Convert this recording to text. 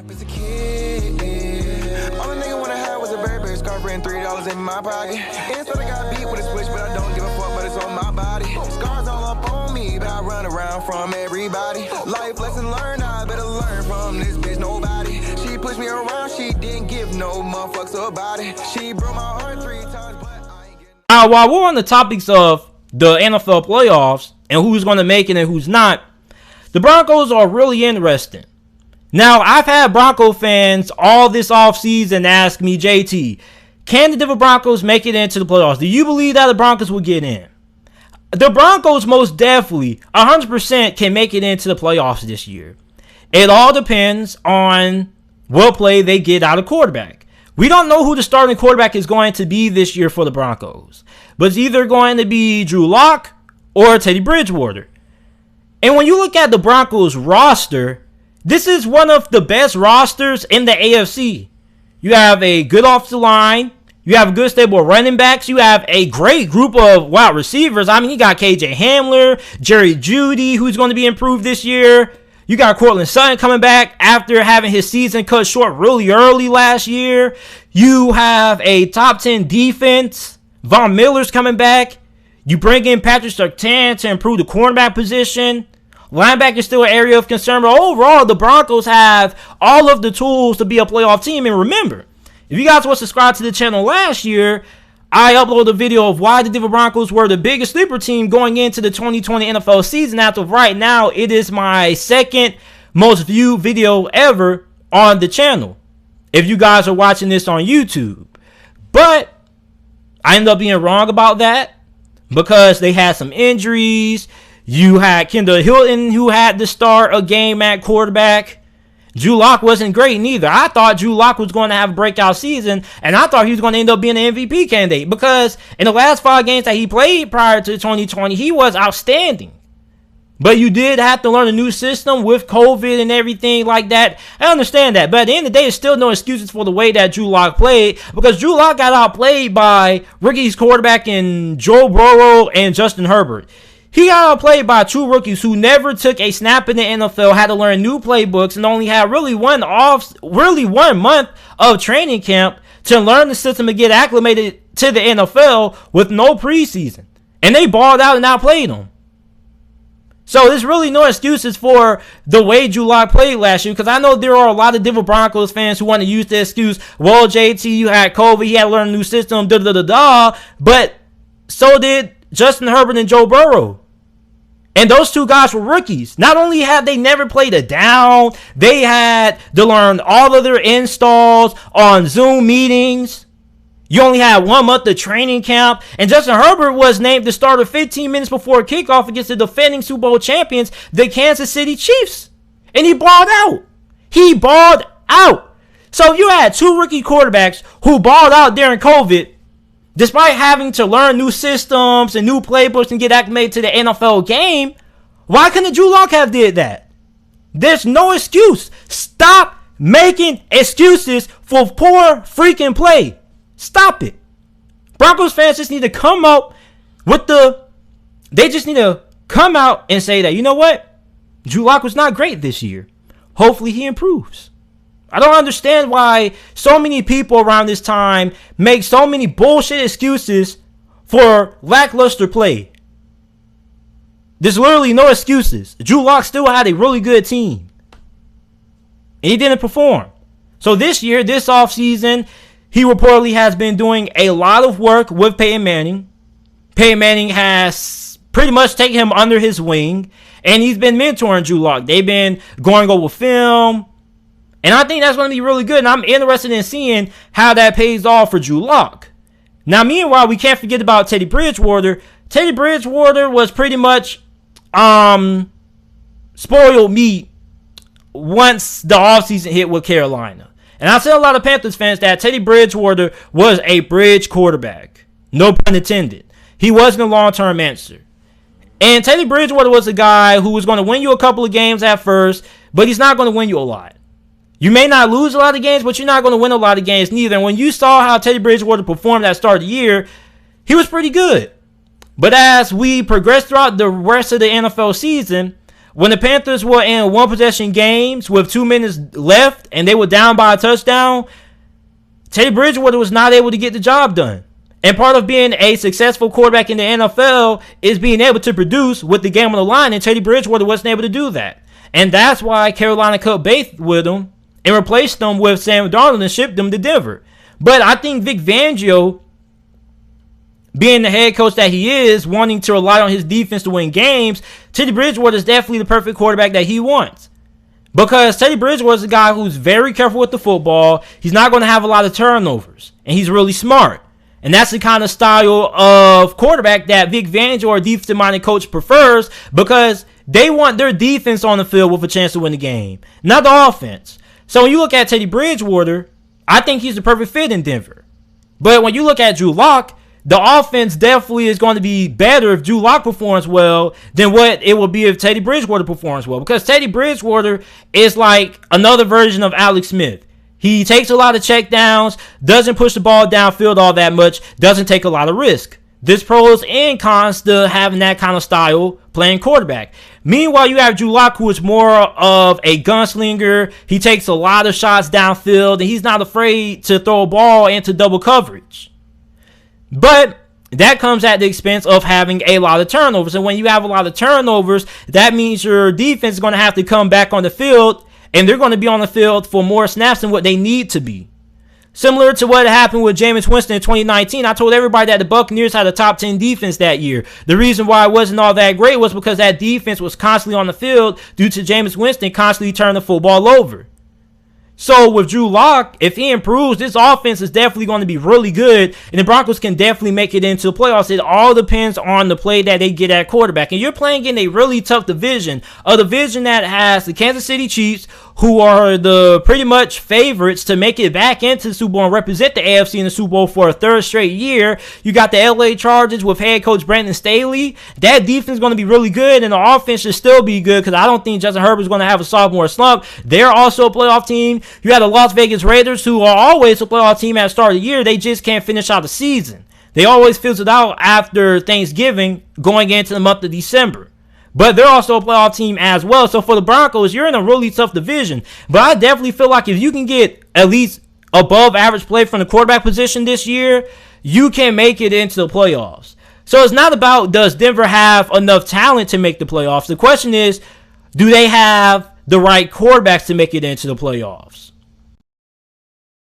As a kid, all a nigga wanna have was a Burberry scarf and $3 in my pocket. Instead I got beat with a switch, but I don't give a fuck, but it's on my body. Scars all up on me, but I run around from everybody. Life lesson learned, I better learn from this bitch, nobody. She pushed me around, she didn't give no motherfucks about it. She broke my heart 3 times, but I ain't getting... While we're on the topics of the NFL playoffs and who's going to make it and who's not, the Broncos are really interesting. Now, I've had Bronco fans all this offseason ask me, JT, can the Denver Broncos make it into the playoffs? Do you believe that the Broncos will get in? The Broncos most definitely, 100% can make it into the playoffs this year. It all depends on what play they get out of quarterback. We don't know who the starting quarterback is going to be this year for the Broncos. But it's either going to be Drew Lock or Teddy Bridgewater. And when you look at the Broncos roster, this is one of the best rosters in the AFC. You have a good offensive line. You have a good stable of running backs. You have a great group of wide receivers. I mean, you got KJ Hamler, Jerry Jeudy, who's going to be improved this year. You got Cortland Sutton coming back after having his season cut short really early last year. You have a top 10 defense. Von Miller's coming back. You bring in Patrick Surtain to improve the cornerback position. Linebacker is still an area of concern, but overall, the Broncos have all of the tools to be a playoff team. And remember, if you guys were subscribed to the channel last year, I uploaded a video of why the Denver Broncos were the biggest sleeper team going into the 2020 NFL season. As of right now, it is my second most viewed video ever on the channel, if you guys are watching this on YouTube. But I ended up being wrong about that because they had some injuries. You had Kendall Hilton, who had to start a game at quarterback. Drew Lock wasn't great neither. I thought Drew Lock was going to have a breakout season, and I thought he was going to end up being an MVP candidate because in the last 5 games that he played prior to 2020, he was outstanding. But you did have to learn a new system with COVID and everything like that. I understand that. But at the end of the day, it's still no excuses for the way that Drew Lock played because Drew Lock got outplayed by rookies quarterback in Joe Burrow and Justin Herbert. He got outplayed by 2 rookies who never took a snap in the NFL, had to learn new playbooks, and only had really one month of training camp to learn the system and get acclimated to the NFL with no preseason. And they balled out and outplayed them. So there's really no excuses for the way Drew Lock played last year, because I know there are a lot of Denver Broncos fans who want to use the excuse, well, JT, you had COVID, he had to learn a new system, but so did Justin Herbert and Joe Burrow. And those 2 guys were rookies. Not only had they never played a down, they had to learn all of their installs on Zoom meetings. You only had 1 month of training camp. And Justin Herbert was named the starter 15 minutes before kickoff against the defending Super Bowl champions, the Kansas City Chiefs. And he balled out. He balled out. So you had 2 rookie quarterbacks who balled out during COVID, despite having to learn new systems and new playbooks and get acclimated to the NFL game. Why couldn't Drew Lock have did that? There's no excuse. Stop making excuses for poor freaking play. Stop it. Broncos fans just need to come out they just need to come out and say that, you know what? Drew Lock was not great this year. Hopefully he improves. I don't understand why so many people around this time make so many bullshit excuses for lackluster play. There's literally no excuses. Drew Lock still had a really good team, and he didn't perform. So this year, this offseason, he reportedly has been doing a lot of work with Peyton Manning. Peyton Manning has pretty much taken him under his wing, and he's been mentoring Drew Lock. They've been going over film. And I think that's going to be really good. And I'm interested in seeing how that pays off for Drew Lock. Now, meanwhile, we can't forget about Teddy Bridgewater. Teddy Bridgewater was pretty much spoiled meat once the offseason hit with Carolina. And I tell a lot of Panthers fans that Teddy Bridgewater was a bridge quarterback. No pun intended. He wasn't a long-term answer. And Teddy Bridgewater was a guy who was going to win you a couple of games at first, but he's not going to win you a lot. You may not lose a lot of games, but you're not going to win a lot of games neither. And when you saw how Teddy Bridgewater performed at the start of the year, he was pretty good. But as we progress throughout the rest of the NFL season, When the Panthers were in one possession games with 2 minutes left and they were down by a touchdown, Teddy Bridgewater was not able to get the job done. And part of being a successful quarterback in the NFL is being able to produce with the game on the line, and Teddy Bridgewater wasn't able to do that. And that's why Carolina cut bait with him and replaced them with Sam Darnold and shipped them to Denver. But I think Vic Fangio, being the head coach that he is, wanting to rely on his defense to win games, Teddy Bridgewater is definitely the perfect quarterback that he wants. Because Teddy Bridgewater is a guy who's very careful with the football. He's not going to have a lot of turnovers. And he's really smart. And that's the kind of style of quarterback that Vic Fangio, or defensive-minded coach, prefers, because they want their defense on the field with a chance to win the game, not the offense. So when you look at Teddy Bridgewater, I think he's the perfect fit in Denver. But when you look at Drew Lock, the offense definitely is going to be better if Drew Lock performs well than what it will be if Teddy Bridgewater performs well. Because Teddy Bridgewater is like another version of Alex Smith. He takes a lot of checkdowns, doesn't push the ball downfield all that much, doesn't take a lot of risk. There's pros and cons to having that kind of style playing quarterback. Meanwhile, you have Drew Lock, who is more of a gunslinger. He takes a lot of shots downfield, and he's not afraid to throw a ball into double coverage. But that comes at the expense of having a lot of turnovers. And when you have a lot of turnovers, that means your defense is going to have to come back on the field, and they're going to be on the field for more snaps than what they need to be. Similar to what happened with Jameis Winston in 2019, I told everybody that the Buccaneers had a top 10 defense that year. The reason why it wasn't all that great was because that defense was constantly on the field due to Jameis Winston constantly turning the football over. So with Drew Lock, if he improves, this offense is definitely going to be really good, and the Broncos can definitely make it into the playoffs. It all depends on the play that they get at quarterback. And you're playing in a really tough division, a division that has the Kansas City Chiefs, who are the pretty much favorites to make it back into the Super Bowl and represent the AFC in the Super Bowl for a third straight year. You got the LA Chargers with head coach Brandon Staley. That defense is going to be really good, and the offense should still be good, because I don't think Justin Herbert is going to have a sophomore slump. They're also a playoff team. You had the Las Vegas Raiders, who are always a playoff team at the start of the year. They just can't finish out the season. They always fizzle out after Thanksgiving going into the month of December. But they're also a playoff team as well. So for the Broncos, you're in a really tough division. But I definitely feel like if you can get at least above average play from the quarterback position this year, you can make it into the playoffs. So it's not about, does Denver have enough talent to make the playoffs? The question is, do they have the right quarterbacks to make it into the playoffs?